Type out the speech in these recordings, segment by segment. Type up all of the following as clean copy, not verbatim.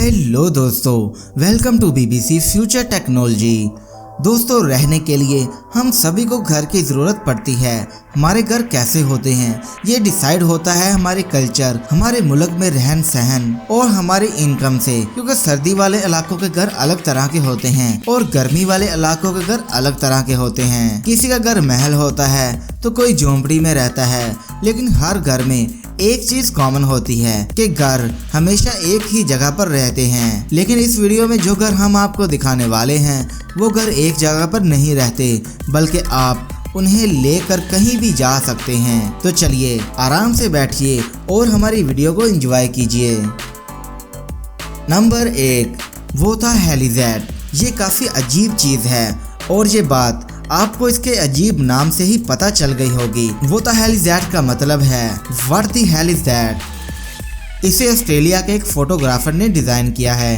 Hello दोस्तों, welcome to BBC future technology. दोस्तों, रहने के लिए हम सभी को घर की ज़रूरत पड़ती है। हमारे घर कैसे होते हैं ये डिसाइड होता है हमारे कल्चर, हमारे मुल्क में रहन सहन और हमारी इनकम से। क्योंकि सर्दी वाले इलाकों के घर अलग तरह के होते हैं और गर्मी वाले इलाकों के घर अलग तरह के होते हैं। किसी का घर महल होता है तो कोई झोंपड़ी में रहता है, लेकिन हर घर में एक चीज कॉमन होती है कि घर हमेशा एक ही जगह पर रहते हैं। लेकिन इस वीडियो में जो घर हम आपको दिखाने वाले हैं वो घर एक जगह पर नहीं रहते, बल्कि आप उन्हें लेकर कहीं भी जा सकते हैं। तो चलिए आराम से बैठिए और हमारी वीडियो को एंजॉय कीजिए। नंबर 1, वो था हेलीजैड। ये काफी अजीब चीज है और ये बात आपको इसके अजीब नाम से ही पता चल गई होगी। वो था हेलीजैड का मतलब है what the hell is that. इसे ऑस्ट्रेलिया के एक फोटोग्राफर ने डिजाइन किया है।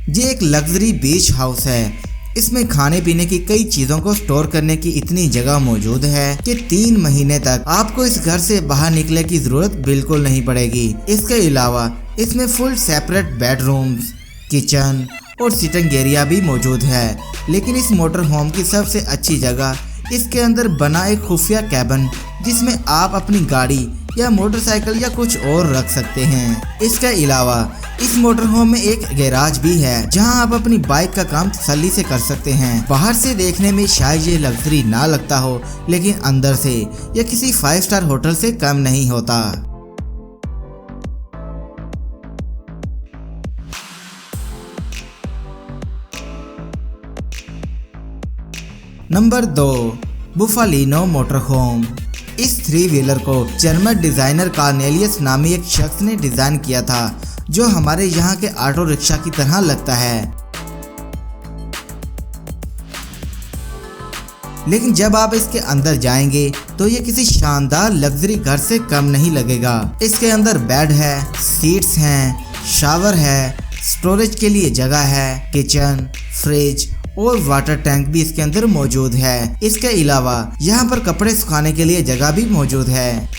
ये एक लग्जरी बीच हाउस है। इसमें खाने पीने की कई चीजों को स्टोर करने की इतनी जगह मौजूद है कि 3 महीने तक आपको इस घर से बाहर निकलने की जरूरत बिल्कुल नहीं पड़ेगी। इसके अलावा इसमें फुल सेपरेट बेडरूम्स, किचन और सिटिंग एरिया भी मौजूद है। लेकिन इस मोटर होम की सबसे अच्छी जगह इसके अंदर बना एक खुफिया कैबिन, जिसमें आप अपनी गाड़ी या मोटरसाइकिल या कुछ और रख सकते हैं। इसके अलावा इस मोटर होम में एक गैराज भी है जहां आप अपनी बाइक का काम तसल्ली से कर सकते हैं। बाहर से देखने में शायद ये लग्जरी ना लगता हो, लेकिन अंदर से यह किसी 5 स्टार होटल से कम नहीं होता। Number 2, Bufalino motor home. इस 3 व्हीलर को जर्मन डिजाइनर कार्नेलियस नामी एक शख्स ने डिजाइन किया था, जो हमारे यहाँ के ऑटो रिक्शा की तरह लगता है। लेकिन जब आप इसके अंदर जाएंगे तो ये किसी शानदार लग्जरी घर से कम नहीं लगेगा। इसके अंदर बेड है, सीट्स हैं, शावर है, स्टोरेज के लिए जगह है, किचन, फ्रिज और वाटर टैंक भी इसके अंदर मौजूद है। इसके अलावा यहाँ पर कपड़े सुखाने के लिए जगह भी मौजूद है।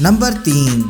Number 3,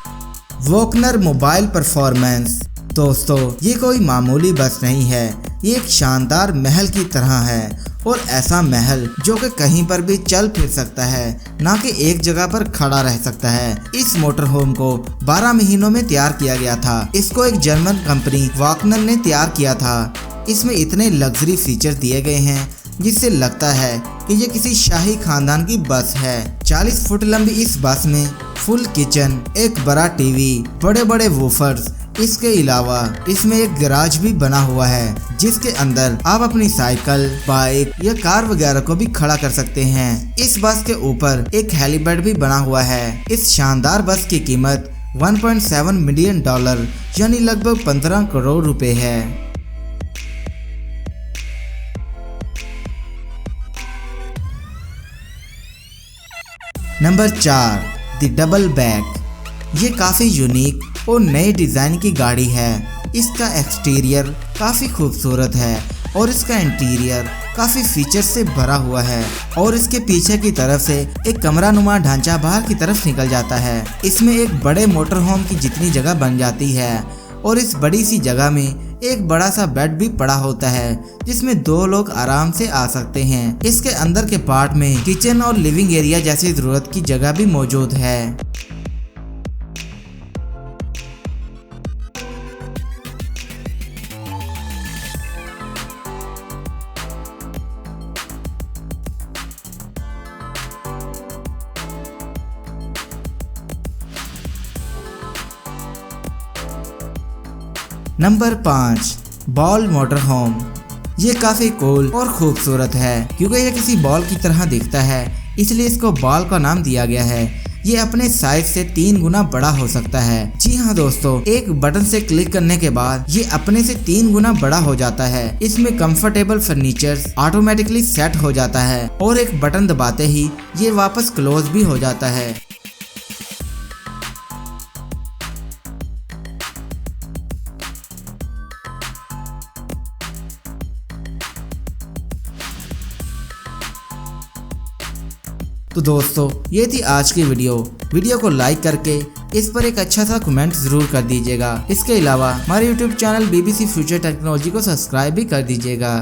Volkner mobile performance. दोस्तों, ये कोई मामूली बस नहीं है, ये एक शानदार महल की तरह है। और ऐसा महल जो कि कहीं पर भी चल फिर सकता है, ना कि एक जगह पर खड़ा रह सकता है। इस मोटर होम को 12 महीनों में तैयार किया गया था। इसको एक जर्मन कंपनी वॉकनर ने तैयार किया था। इसमें इतने लग्जरी फीचर दिए गए हैं जिससे लगता है कि ये किसी शाही खानदान की बस है। 40 फुट लंबी इस बस में फुल किचन, एक बड़ा टीवी, बड़े बड़े वूफर्स। इसके अलावा इसमें एक गैराज भी बना हुआ है जिसके अंदर आप अपनी साइकिल, बाइक या कार वगैरह को भी खड़ा कर सकते हैं। इस बस के ऊपर एक हेलीपैड भी बना हुआ है। इस शानदार बस की कीमत $1.7 मिलियन यानी लगभग 15 करोड़ रुपए है। Number 4, the double back. ये काफी यूनिक और नए डिजाइन की गाड़ी है। इसका एक्सटीरियर काफी खूबसूरत है और इसका इंटीरियर काफी फीचर से भरा हुआ है। और इसके पीछे की तरफ से एक कमरा नुमा ढांचा बाहर की तरफ निकल जाता है। इसमें एक बड़े मोटर होम की जितनी जगह बन जाती है और इस बड़ी सी जगह में एक बड़ा सा बेड भी पड़ा होता है जिसमें 2 लोग आराम से आ सकते हैं। इसके अंदर के पार्ट में किचन और लिविंग एरिया जैसी जरूरत की जगह भी मौजूद है। Number 5, ball motor home. ये काफी कूल और खूबसूरत है क्योंकि ये किसी बॉल की तरह दिखता है, इसलिए इसको बॉल का नाम दिया गया है। ये अपने साइज से 3 गुना बड़ा हो सकता है। जी हाँ दोस्तों, एक बटन से क्लिक करने के बाद ये अपने से 3 गुना बड़ा हो जाता है। इसमें कंफर्टेबल फर्नीचर ऑटोमेटिकली सेट हो जाता है और एक बटन दबाते ही ये वापस क्लोज भी हो जाता है। तो दोस्तों ये थी आज की वीडियो को लाइक करके इस पर एक अच्छा सा कमेंट जरूर कर दीजिएगा। इसके अलावा हमारे YouTube channel BBC future technology को सब्सक्राइब भी कर दीजिएगा।